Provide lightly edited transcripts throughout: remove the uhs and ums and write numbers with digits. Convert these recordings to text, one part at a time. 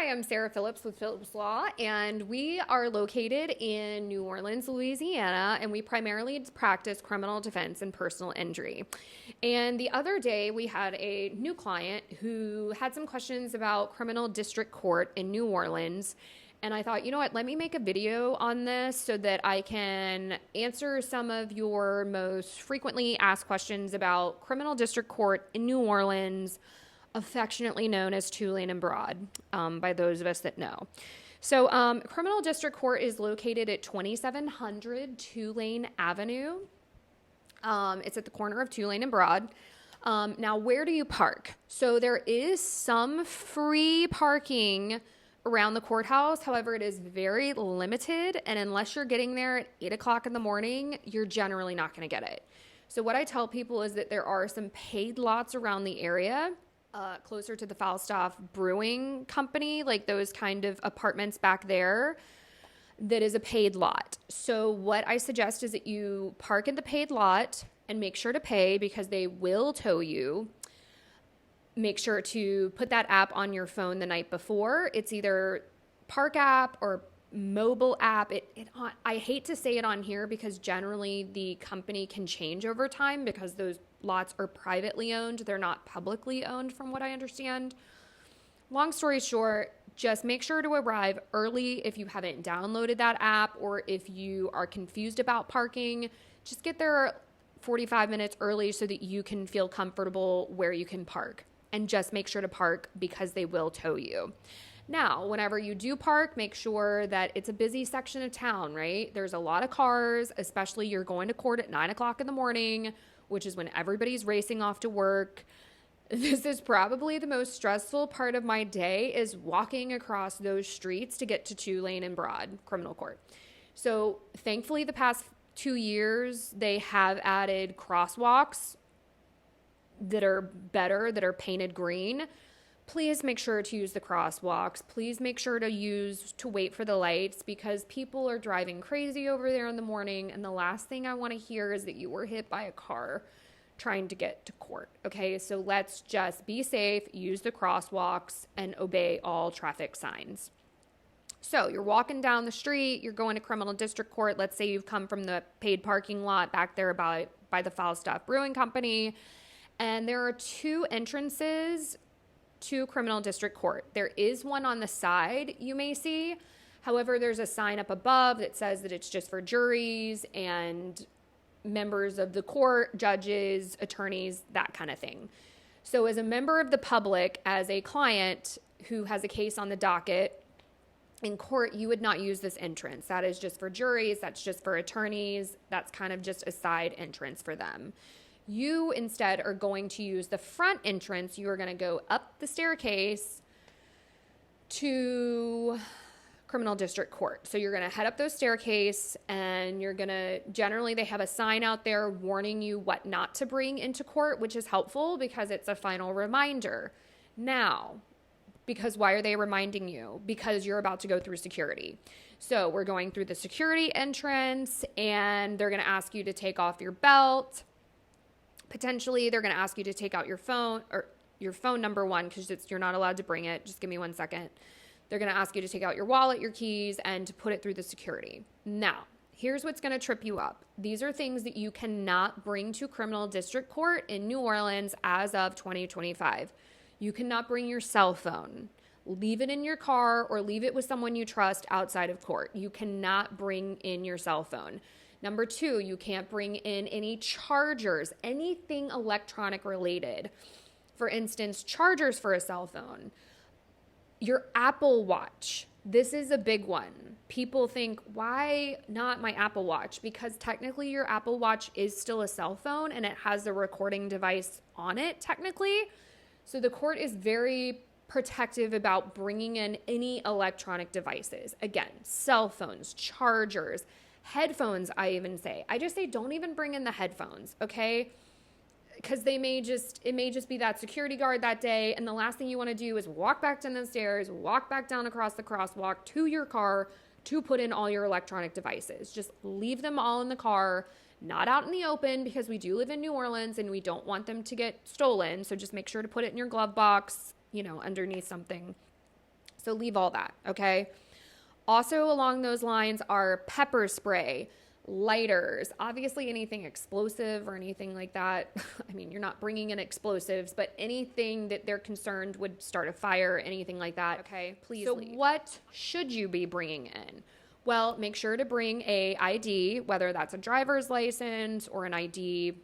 Hi, I'm Sarah Phillips with Phillips Law, and we are located in New Orleans, Louisiana, and we primarily practice criminal defense and personal injury. And the other day, we had a new client who had some questions about criminal district court in New Orleans. And I thought, you know what, let me make a video on this so that I can answer some of your most frequently asked questions about criminal district court in New Orleans, affectionately known as Tulane and Broad, by those of us that know. So criminal district court is located at 2700 Tulane Avenue. It's at the corner of Tulane and Broad. Now, where do you park? So there is some free parking around the courthouse. However, it is very limited. And unless you're getting there at 8 o'clock in the morning, you're generally not going to get it. So what I tell people is that there are some paid lots around the area, closer to the Falstaff Brewing Company, like those kind of apartments back there, that is a paid lot. So what I suggest is that you park in the paid lot and make sure to pay because they will tow you. Make sure to put that app on your phone the night before. It's either Park app or mobile app. I hate to say it on here because generally the company can change over time because those lots are privately owned. They're not publicly owned from what I understand. Long story short, just make sure to arrive early if you haven't downloaded that app or if you are confused about parking. Just get there 45 minutes early so that you can feel comfortable where you can park. And just make sure to park because they will tow you. Now, whenever you do park, make sure that it's a busy section of town, right? There's a lot of cars, especially you're going to court at 9 o'clock in the morning, which is when everybody's racing off to work. This is probably the most stressful part of my day is walking across those streets to get to Tulane and Broad criminal court. So thankfully, the past 2 years, they have added crosswalks that are better, that are painted green. Please make sure to use the crosswalks. Please make sure to wait for the lights because people are driving crazy over there in the morning. And the last thing I want to hear is that you were hit by a car trying to get to court. Okay, so let's just be safe, use the crosswalks, and obey all traffic signs. So you're walking down the street, you're going to criminal district court. Let's say you've come from the paid parking lot back there by the Falstaff Brewing Company. And there are two entrances to criminal district court. There is one on the side you may see. However, there's a sign up above that says that it's just for juries and members of the court, judges, attorneys, that kind of thing. So as a member of the public, as a client who has a case on the docket in court, you would not use this entrance. That is just for juries. That's just for attorneys. That's kind of just a side entrance for them. You instead are going to use the front entrance. You are going to go up the staircase to criminal district court. So you're going to head up those staircase and generally they have a sign out there warning you what not to bring into court, which is helpful because it's a final reminder. Now, because why are they reminding you? Because you're about to go through security. So we're going through the security entrance and they're going to ask you to take off your belt. Potentially, they're going to ask you to take out your phone or your phone, number one, because you're not allowed to bring it. Just give me 1 second. They're going to ask you to take out your wallet, your keys, and to put it through the security. Now, here's what's going to trip you up. These are things that you cannot bring to criminal district court in New Orleans as of 2025. You cannot bring your cell phone. Leave it in your car or leave it with someone you trust outside of court. You cannot bring in your cell phone. Number two, you can't bring in any chargers, anything electronic related. For instance, chargers for a cell phone. Your Apple Watch. This is a big one. People think, why not my Apple Watch? Because technically your Apple Watch is still a cell phone and it has the recording device on it technically. So the court is very protective about bringing in any electronic devices. Again, cell phones, chargers, headphones, I just say don't even bring in the headphones, okay? Because it may just be that security guard that day, and the last thing you want to do is walk back down the stairs, walk back down across the crosswalk to your car to put in all your electronic devices. Just leave them all in the car, not out in the open, because we do live in New Orleans and we don't want them to get stolen. So just make sure to put it in your glove box, underneath something. So leave all that, okay? Also along those lines are pepper spray, lighters, obviously anything explosive or anything like that. I mean, you're not bringing in explosives, but anything that they're concerned would start a fire, anything like that, okay? Please leave. What should you be bringing in? Well, make sure to bring a ID, whether that's a driver's license or an ID,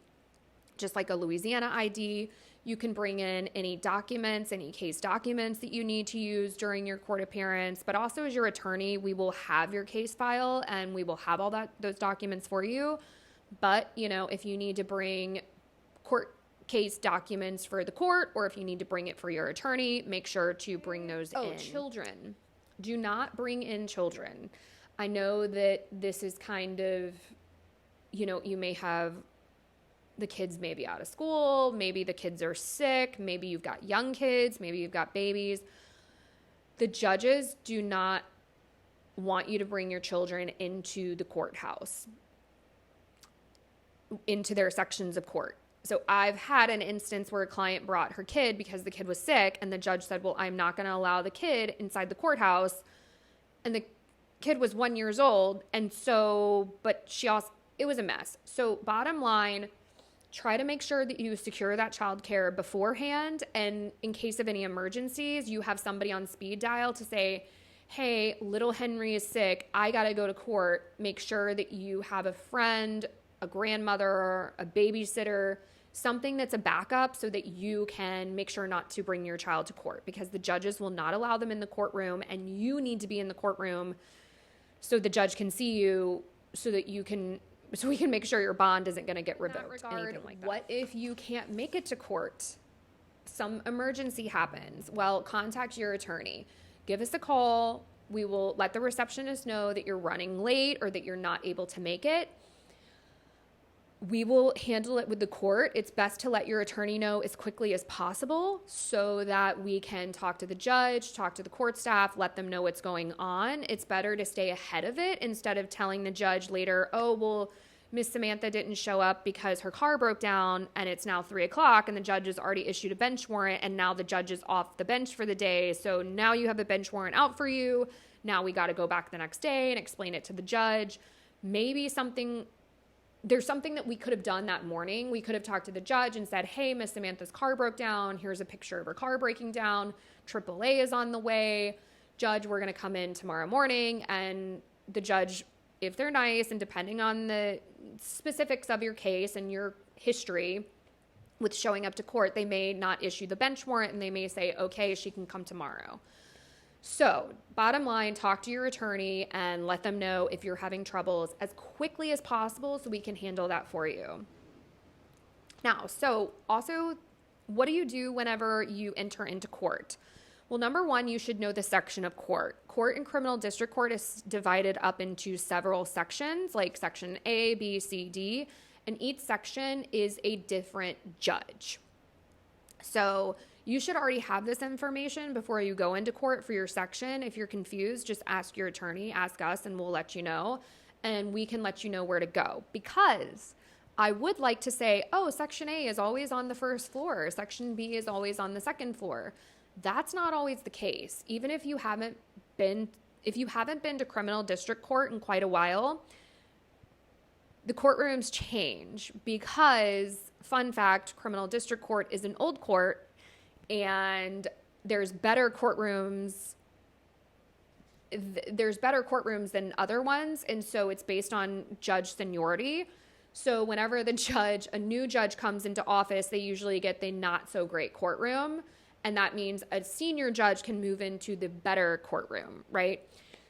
just like a Louisiana ID. You can bring in any documents, any case documents that you need to use during your court appearance, but also as your attorney, we will have your case file and we will have all those documents for you. But, if you need to bring court case documents for the court, or if you need to bring it for your attorney, make sure to bring those in. Children. Do not bring in children. I know that this is kind of, you may have the kids may be out of school, maybe the kids are sick, maybe you've got young kids, maybe you've got babies. The judges do not want you to bring your children into the courthouse, into their sections of court. So I've had an instance where a client brought her kid because the kid was sick, and the judge said, well, I'm not going to allow the kid inside the courthouse. And the kid was 1 year old. And so, but it was a mess. So bottom line, try to make sure that you secure that child care beforehand. And in case of any emergencies, you have somebody on speed dial to say, hey, little Henry is sick. I got to go to court. Make sure that you have a friend, a grandmother, a babysitter, something that's a backup so that you can make sure not to bring your child to court, because the judges will not allow them in the courtroom, and you need to be in the courtroom so the judge can see you, so we can make sure your bond isn't going to get revoked. Anything like that. What if you can't make it to court? Some emergency happens. Well, contact your attorney. Give us a call. We will let the receptionist know that you're running late or that you're not able to make it. We will handle it with the court. It's best to let your attorney know as quickly as possible so that we can talk to the judge, talk to the court staff, let them know what's going on. It's better to stay ahead of it instead of telling the judge later, oh, well, Miss Samantha didn't show up because her car broke down and it's now 3:00 and the judge has already issued a bench warrant and now the judge is off the bench for the day. So now you have the bench warrant out for you. Now we got to go back the next day and explain it to the judge. Maybe there's something that we could have done that morning. We could have talked to the judge and said, hey, Miss Samantha's car broke down. Here's a picture of her car breaking down. AAA is on the way. Judge, we're going to come in tomorrow morning. And the judge, if they're nice and depending on the specifics of your case and your history with showing up to court, they may not issue the bench warrant and they may say, okay, she can come tomorrow. So bottom line, talk to your attorney and let them know if you're having troubles as quickly as possible so we can handle that for you. Now, so also, what do you do whenever you enter into court? Well, number one, you should know the section of court. Court and criminal district court is divided up into several sections, like section A, B, C, D, and each section is a different judge. So you should already have this information before you go into court for your section. If you're confused, just ask your attorney, ask us, and we'll let you know. And we can let you know where to go. Because I would like to say, oh, section A is always on the first floor. Section B is always on the second floor. That's not always the case. Even if you haven't been to criminal district court in quite a while, the courtrooms change because, fun fact, criminal district court is an old court and there's better courtrooms than other ones. And so it's based on judge seniority. So whenever a new judge comes into office, they usually get the not so great courtroom. And that means a senior judge can move into the better courtroom, right?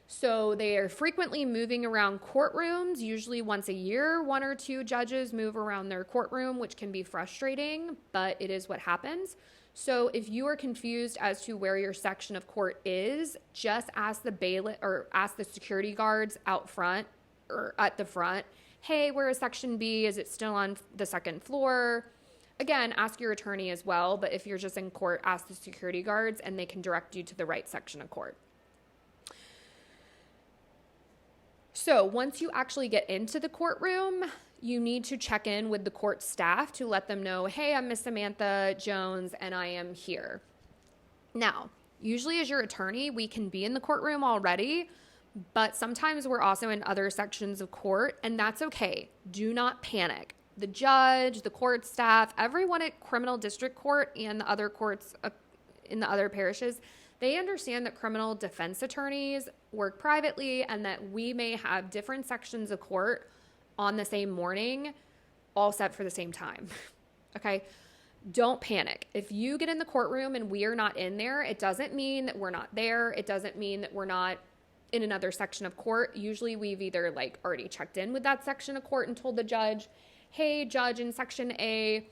So they are frequently moving around courtrooms, usually once a year. 1 or 2 judges move around their courtroom, which can be frustrating, but it is what happens. So if you are confused as to where your section of court is, just ask the bailiff or ask the security guards out front or at the front, hey, where is section B? Is it still on the second floor? Again, ask your attorney as well, but if you're just in court, ask the security guards and they can direct you to the right section of court. So once you actually get into the courtroom, you need to check in with the court staff to let them know, hey, I'm Miss Samantha Jones and I am here. Now, Usually as your attorney, we can be in the courtroom already, but sometimes we're also in other sections of court, and that's okay. Do not panic. The judge, the court staff, everyone at criminal district court and the other courts in the other parishes, they understand that criminal defense attorneys work privately and that we may have different sections of court on the same morning, all set for the same time. Okay? Don't panic. If you get in the courtroom and we are not in there, it doesn't mean that we're not there. It doesn't mean that we're not in another section of court. Usually we've either like already checked in with that section of court and told the judge, hey, judge, in section A,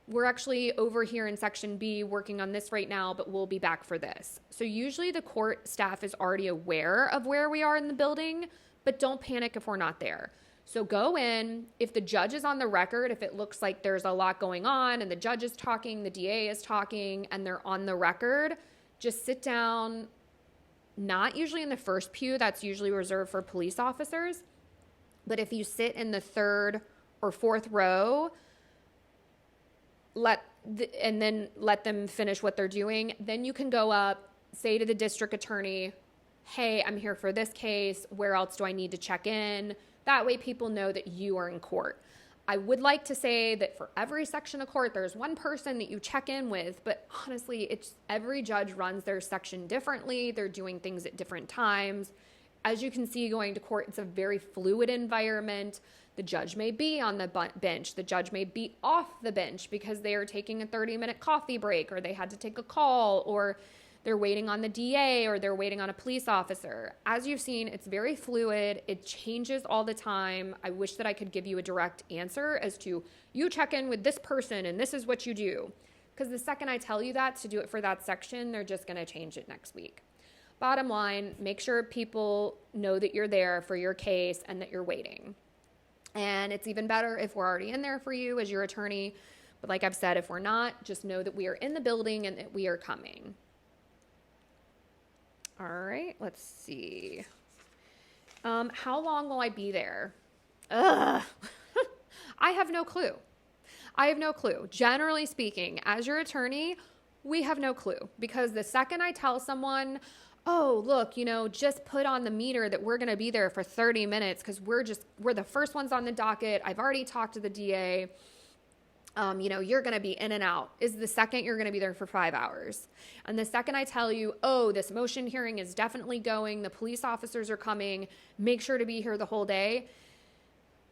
we're actually over here in section B working on this right now, but we'll be back for this. So usually the court staff is already aware of where we are in the building, but don't panic if we're not there. So go in. If the judge is on the record, if it looks like there's a lot going on and the judge is talking, the DA is talking, and they're on the record, just sit down, not usually in the first pew. That's usually reserved for police officers. But if you sit in the third or fourth row, and then let them finish what they're doing. Then you can go up, say to the district attorney, hey, I'm here for this case. Where else do I need to check in? That way people know that you are in court. I would like to say that for every section of court, there's one person that you check in with, but honestly, it's every judge runs their section differently. They're doing things at different times. As you can see, going to court, it's a very fluid environment. The judge may be on the bench. The judge may be off the bench because they are taking a 30-minute coffee break, or they had to take a call, or they're waiting on the DA, or they're waiting on a police officer. As you've seen, it's very fluid. It changes all the time. I wish that I could give you a direct answer as to you check in with this person and this is what you do. Because the second I tell you that to do it for that section, they're just going to change it next week. Bottom line, make sure people know that you're there for your case and that you're waiting. And it's even better if we're already in there for you as your attorney. But like I've said, if we're not, just know that we are in the building and that we are coming. All right, let's see. How long will I be there? I have no clue. Generally speaking, as your attorney, we have no clue. Because the second I tell someone, oh, look, just put on the meter that we're going to be there for 30 minutes because we're the first ones on the docket. I've already talked to the DA. You're going to be in and out is the second you're going to be there for 5 hours. And the second I tell you, oh, this motion hearing is definitely going, the police officers are coming, make sure to be here the whole day,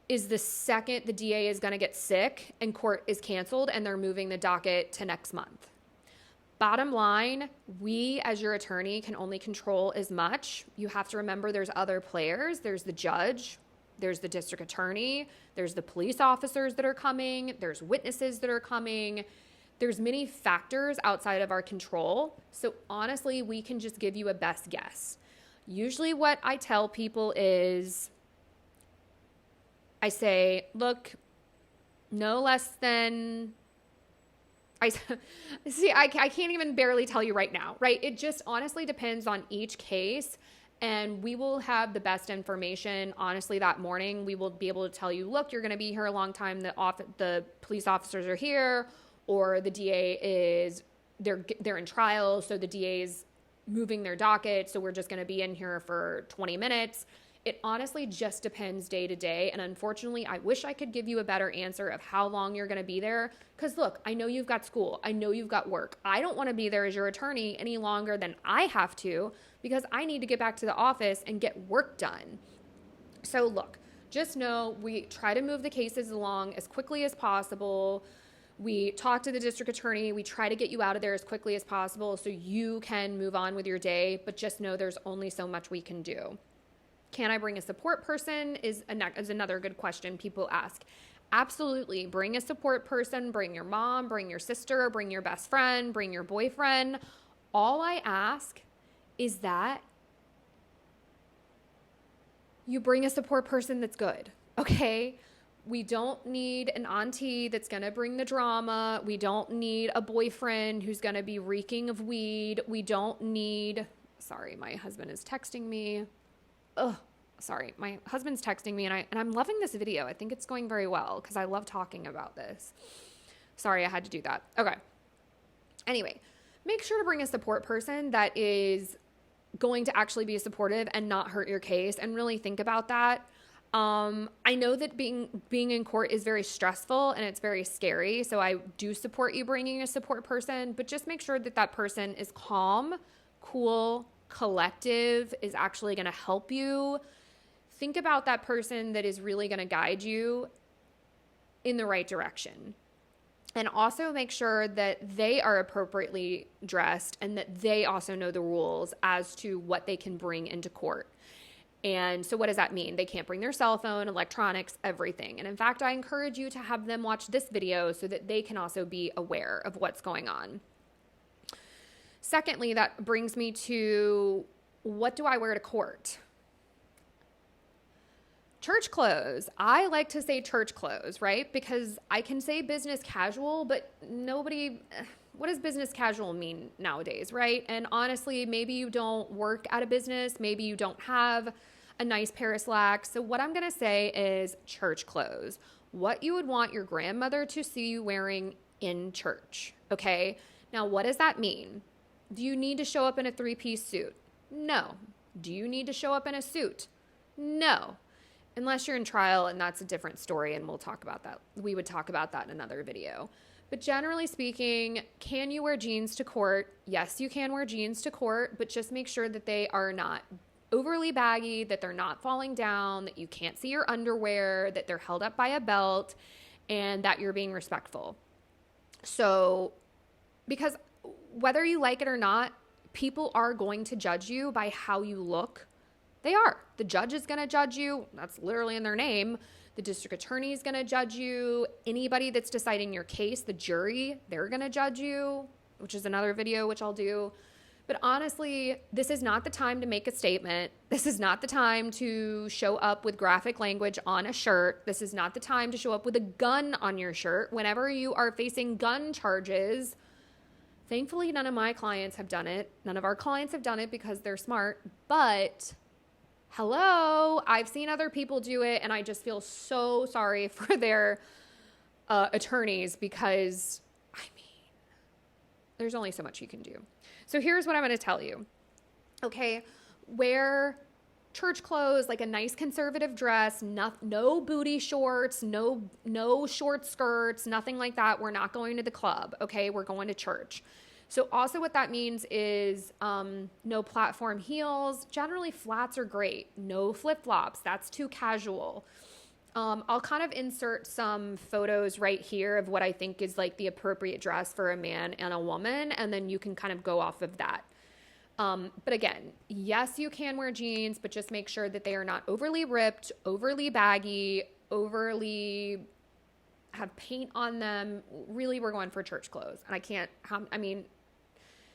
is the second the DA is going to get sick and court is canceled and they're moving the docket to next month. Bottom line, we as your attorney can only control as much. You have to remember there's other players. There's the judge, there's the district attorney, there's the police officers that are coming, there's witnesses that are coming. There's many factors outside of our control. So honestly, we can just give you a best guess. Usually what I tell people is, I say, look, no less than... I can't even barely tell you right now, right? It just honestly depends on each case, and we will have the best information. Honestly, that morning, we will be able to tell you, look, you're going to be here a long time. The police officers are here, or the DA is, they're in trial, so the DA is moving their docket, so we're just going to be in here for 20 minutes. It honestly just depends day to day. And unfortunately, I wish I could give you a better answer of how long you're going to be there. Because look, I know you've got school. I know you've got work. I don't want to be there as your attorney any longer than I have to, because I need to get back to the office and get work done. So look, just know we try to move the cases along as quickly as possible. We talk to the district attorney. We try to get you out of there as quickly as possible so you can move on with your day. But just know there's only so much we can do. Can I bring a support person is another good question people ask. Absolutely. Bring a support person. Bring your mom, bring your sister, bring your best friend, bring your boyfriend. All I ask is that you bring a support person that's good, okay? We don't need an auntie that's going to bring the drama. We don't need a boyfriend who's going to be reeking of weed. We don't need... Sorry, my husband is texting me. Sorry, my husband's texting me and I'm loving this video. I think it's going very well because I love talking about this. Sorry, I had to do that. Okay. Anyway, make sure to bring a support person that is going to actually be supportive and not hurt your case, and really think about that. I know that being in court is very stressful and it's very scary. So I do support you bringing a support person, but just make sure that that person is calm, cool, collective, is actually going to help you. Think about that person that is really going to guide you in the right direction. And also make sure that they are appropriately dressed and that they also know the rules as to what they can bring into court. And so what does that mean? They can't bring their cell phone, electronics, everything. And in fact, I encourage you to have them watch this video so that they can also be aware of what's going on. Secondly, that brings me to, what do I wear to court? Church clothes. I like to say church clothes, right? Because I can say business casual, but what does business casual mean nowadays, right? And honestly, maybe you don't work at a business. Maybe you don't have a nice pair of slacks. So what I'm going to say is church clothes. What you would want your grandmother to see you wearing in church, okay? Now, what does that mean? Do you need to show up in a 3-piece suit? No. Do you need to show up in a suit? No. Unless you're in trial, and that's a different story, and we'll talk about that. We would talk about that in another video. But generally speaking, can you wear jeans to court? Yes, you can wear jeans to court, but just make sure that they are not overly baggy, that they're not falling down, that you can't see your underwear, that they're held up by a belt, and that you're being respectful. So, because whether you like it or not, people are going to judge you by how you look. They are. The judge is going to judge you. That's literally in their name. The district attorney is going to judge you. Anybody that's deciding your case, the jury, they're going to judge you, which is another video, which I'll do. But honestly, this is not the time to make a statement. This is not the time to show up with graphic language on a shirt. This is not the time to show up with a gun on your shirt whenever you are facing gun charges. Thankfully, none of my clients have done it. None of our clients have done it because they're smart. But hello, I've seen other people do it, and I just feel so sorry for their attorneys because, I mean, there's only so much you can do. So here's what I'm going to tell you. Okay, wear church clothes, like a nice conservative dress, no booty shorts, no short skirts, nothing like that. We're not going to the club, okay? We're going to church. So also what that means is no platform heels. Generally, flats are great. No flip-flops. That's too casual. I'll kind of insert some photos right here of what I think is like the appropriate dress for a man and a woman, and then you can kind of go off of that. But again, yes, you can wear jeans, but just make sure that they are not overly ripped, overly baggy, overly have paint on them. Really, we're going for church clothes. And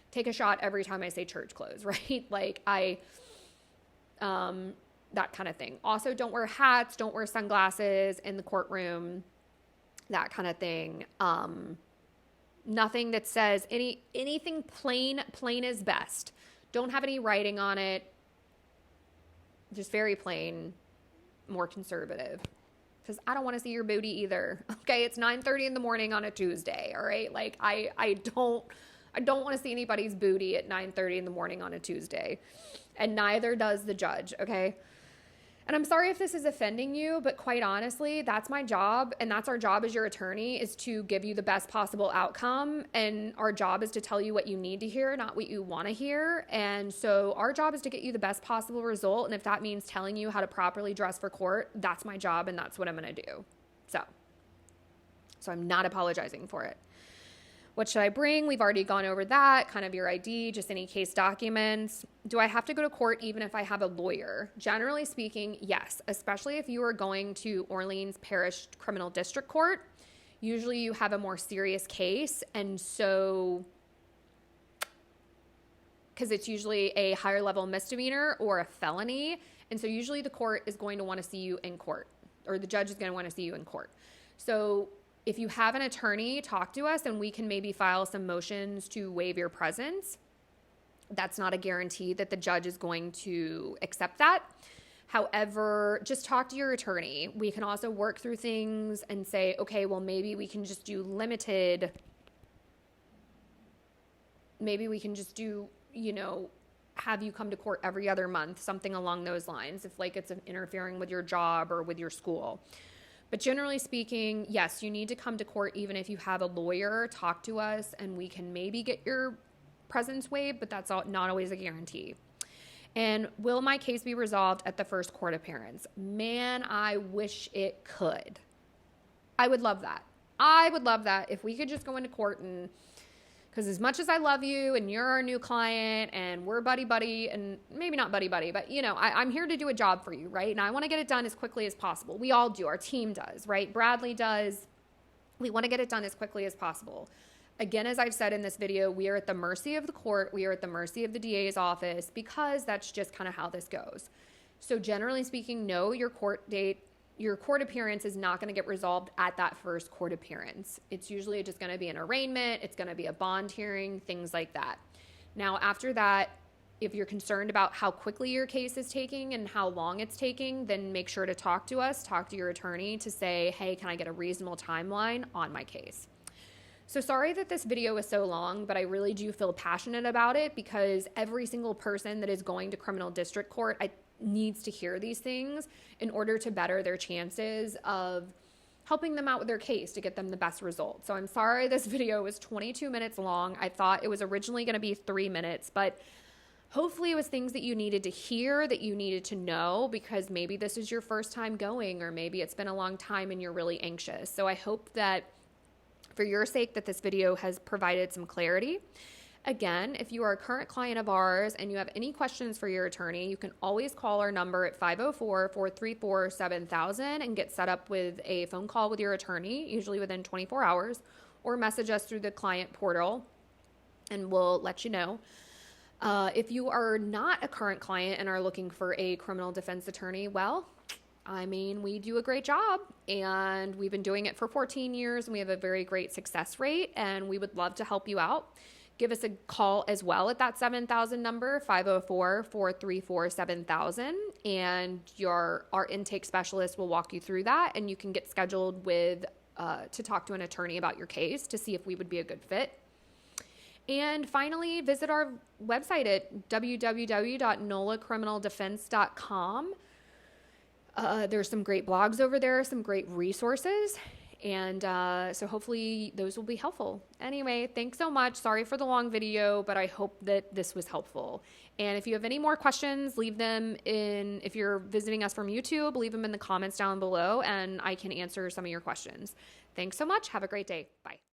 take a shot every time I say church clothes, right? Like that kind of thing. Also, don't wear hats, don't wear sunglasses in the courtroom, that kind of thing. Nothing that says anything plain is best. Don't have any writing on it. Just very plain, more conservative. Because I don't want to see your booty either. Okay, it's 9:30 in the morning on a Tuesday, all right? Like I don't want to see anybody's booty at 9:30 in the morning on a Tuesday. And neither does the judge, okay? And I'm sorry if this is offending you, but quite honestly, that's my job, and that's our job as your attorney, is to give you the best possible outcome, and our job is to tell you what you need to hear, not what you want to hear. And so our job is to get you the best possible result, and if that means telling you how to properly dress for court, that's my job, and that's what I'm going to do. So I'm not apologizing for it. What should I bring? We've already gone over that, kind of your ID, just any case documents. Do I have to go to court even if I have a lawyer? Generally speaking, yes, especially if you are going to Orleans Parish Criminal District Court. Usually you have a more serious case, and so, because it's usually a higher level misdemeanor or a felony, and so usually the court is going to want to see you in court, or the judge is going to want to see you in court. So if you have an attorney, talk to us and we can maybe file some motions to waive your presence. That's not a guarantee that the judge is going to accept that. However, just talk to your attorney. We can also work through things and say, okay, well, maybe we can just do limited maybe we can just do, have you come to court every other month, something along those lines, if like it's interfering with your job or with your school. But generally speaking, yes, you need to come to court even if you have a lawyer. Talk to us and we can maybe get your presence waived, but that's not always a guarantee. And will my case be resolved at the first court appearance? Man, I wish it could. I would love that. I would love that if we could just go into court and, because as much as I love you and you're our new client and we're buddy, and maybe not buddy, but I'm here to do a job for you, right? And I want to get it done as quickly as possible. We all do. Our team does, right? Bradley does. We want to get it done as quickly as possible. Again, as I've said in this video, we are at the mercy of the court. We are at the mercy of the DA's office because that's just kind of how this goes. So generally speaking, no, your court appearance is not going to get resolved at that first court appearance. It's usually just going to be an arraignment. It's going to be a bond hearing, things like that. Now, after that, if you're concerned about how quickly your case is taking and how long it's taking, then make sure to talk to us, talk to your attorney to say, hey, can I get a reasonable timeline on my case? So sorry that this video is so long, but I really do feel passionate about it because every single person that is going to criminal district court needs to hear these things in order to better their chances of helping them out with their case to get them the best result. So I'm sorry this video was 22 minutes long. I thought it was originally going to be 3 minutes, but hopefully it was things that you needed to hear, that you needed to know, because maybe this is your first time going, or maybe it's been a long time and you're really anxious. So I hope that for your sake that this video has provided some clarity. Again, if you are a current client of ours and you have any questions for your attorney, you can always call our number at 504-434-7000 and get set up with a phone call with your attorney, usually within 24 hours, or message us through the client portal and we'll let you know. If you are not a current client and are looking for a criminal defense attorney, well, we do a great job and we've been doing it for 14 years and we have a very great success rate and we would love to help you out. Give us a call as well at that 7000 number, 504-434-7000, and our intake specialist will walk you through that and you can get scheduled to talk to an attorney about your case to see if we would be a good fit. And finally, visit our website at www.nolacriminaldefense.com. There's some great blogs over there, some great resources, and so hopefully those will be helpful. Anyway, thanks so much. Sorry for the long video, but I hope that this was helpful. And if you have any more questions, leave them if you're visiting us from YouTube, leave them in the comments down below, and I can answer some of your questions. Thanks so much. Have a great day. Bye.